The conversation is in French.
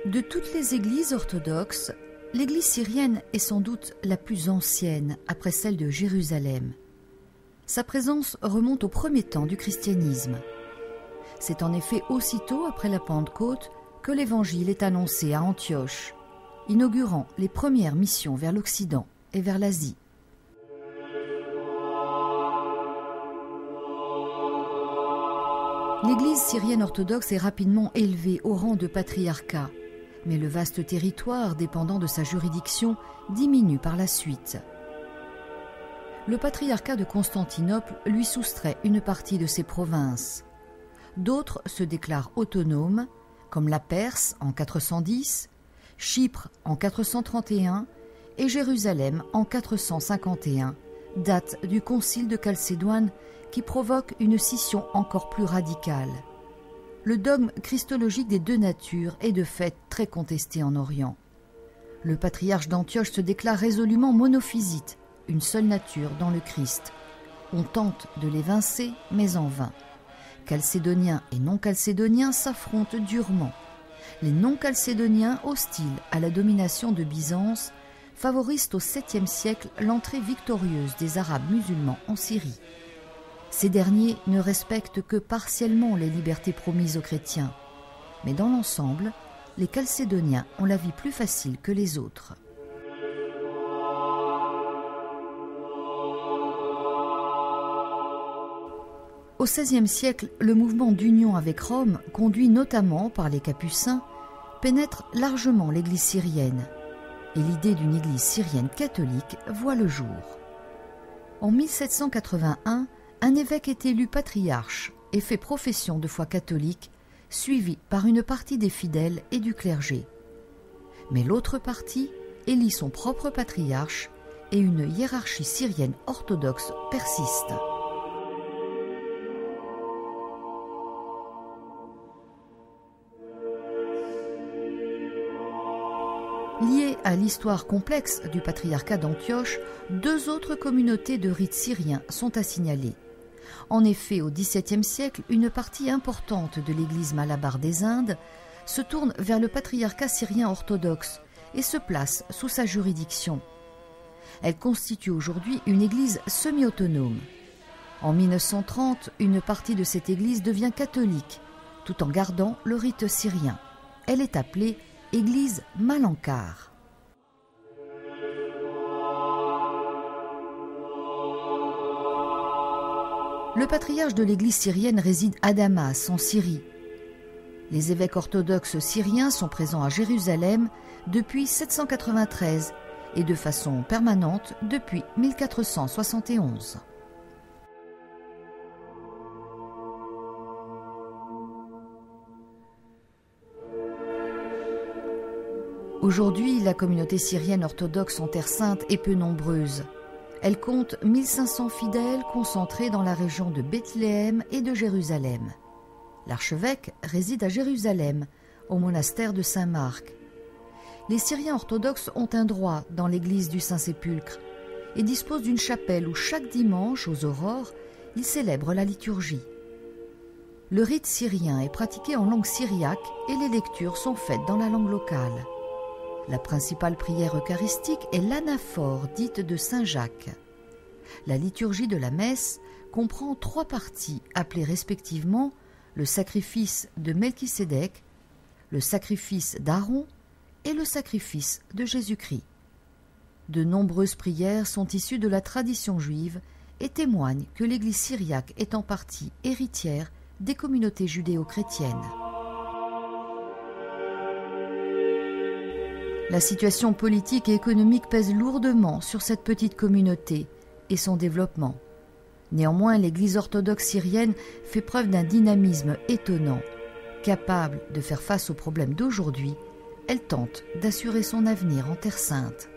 De toutes les églises orthodoxes, l'église syrienne est sans doute la plus ancienne après celle de Jérusalem. Sa présence remonte au premier temps du christianisme. C'est en effet aussitôt après la Pentecôte que l'évangile est annoncé à Antioche, inaugurant les premières missions vers l'Occident et vers l'Asie. L'église syrienne orthodoxe est rapidement élevée au rang de patriarcat, mais le vaste territoire dépendant de sa juridiction diminue par la suite. Le patriarcat de Constantinople lui soustrait une partie de ses provinces. D'autres se déclarent autonomes, comme la Perse en 410, Chypre en 431 et Jérusalem en 451, date du concile de Chalcédoine qui provoque une scission encore plus radicale. Le dogme christologique des deux natures est de fait très contesté en Orient. Le patriarche d'Antioche se déclare résolument monophysite, une seule nature dans le Christ. On tente de l'évincer, mais en vain. Chalcédoniens et non-chalcédoniens s'affrontent durement. Les non-chalcédoniens, hostiles à la domination de Byzance, favorisent au 7e siècle l'entrée victorieuse des Arabes musulmans en Syrie. Ces derniers ne respectent que partiellement les libertés promises aux chrétiens. Mais dans l'ensemble, les Chalcédoniens ont la vie plus facile que les autres. Au XVIe siècle, le mouvement d'union avec Rome, conduit notamment par les Capucins, pénètre largement l'église syrienne. Et l'idée d'une église syrienne catholique voit le jour. En 1781, un évêque est élu patriarche et fait profession de foi catholique, suivi par une partie des fidèles et du clergé. Mais l'autre partie élit son propre patriarche et une hiérarchie syrienne orthodoxe persiste. Liées à l'histoire complexe du patriarcat d'Antioche, deux autres communautés de rites syriens sont à signaler. En effet, au XVIIe siècle, une partie importante de l'église malabar des Indes se tourne vers le patriarcat syrien orthodoxe et se place sous sa juridiction. Elle constitue aujourd'hui une église semi-autonome. En 1930, une partie de cette église devient catholique, tout en gardant le rite syrien. Elle est appelée Église Malankar. Le patriarche de l'église syrienne réside à Damas, en Syrie. Les évêques orthodoxes syriens sont présents à Jérusalem depuis 793 et de façon permanente depuis 1471. Aujourd'hui, la communauté syrienne orthodoxe en Terre Sainte est peu nombreuse. Elle compte 1500 fidèles concentrés dans la région de Bethléem et de Jérusalem. L'archevêque réside à Jérusalem, au monastère de Saint-Marc. Les Syriens orthodoxes ont un droit dans l'église du Saint-Sépulcre et disposent d'une chapelle où chaque dimanche, aux aurores, ils célèbrent la liturgie. Le rite syrien est pratiqué en langue syriaque et les lectures sont faites dans la langue locale. La principale prière eucharistique est l'anaphore dite de Saint-Jacques. La liturgie de la messe comprend 3 parties appelées respectivement le sacrifice de Melchisédek, le sacrifice d'Aaron et le sacrifice de Jésus-Christ. De nombreuses prières sont issues de la tradition juive et témoignent que l'Église syriaque est en partie héritière des communautés judéo-chrétiennes. La situation politique et économique pèse lourdement sur cette petite communauté et son développement. Néanmoins, l'Église orthodoxe syrienne fait preuve d'un dynamisme étonnant. Capable de faire face aux problèmes d'aujourd'hui, elle tente d'assurer son avenir en Terre Sainte.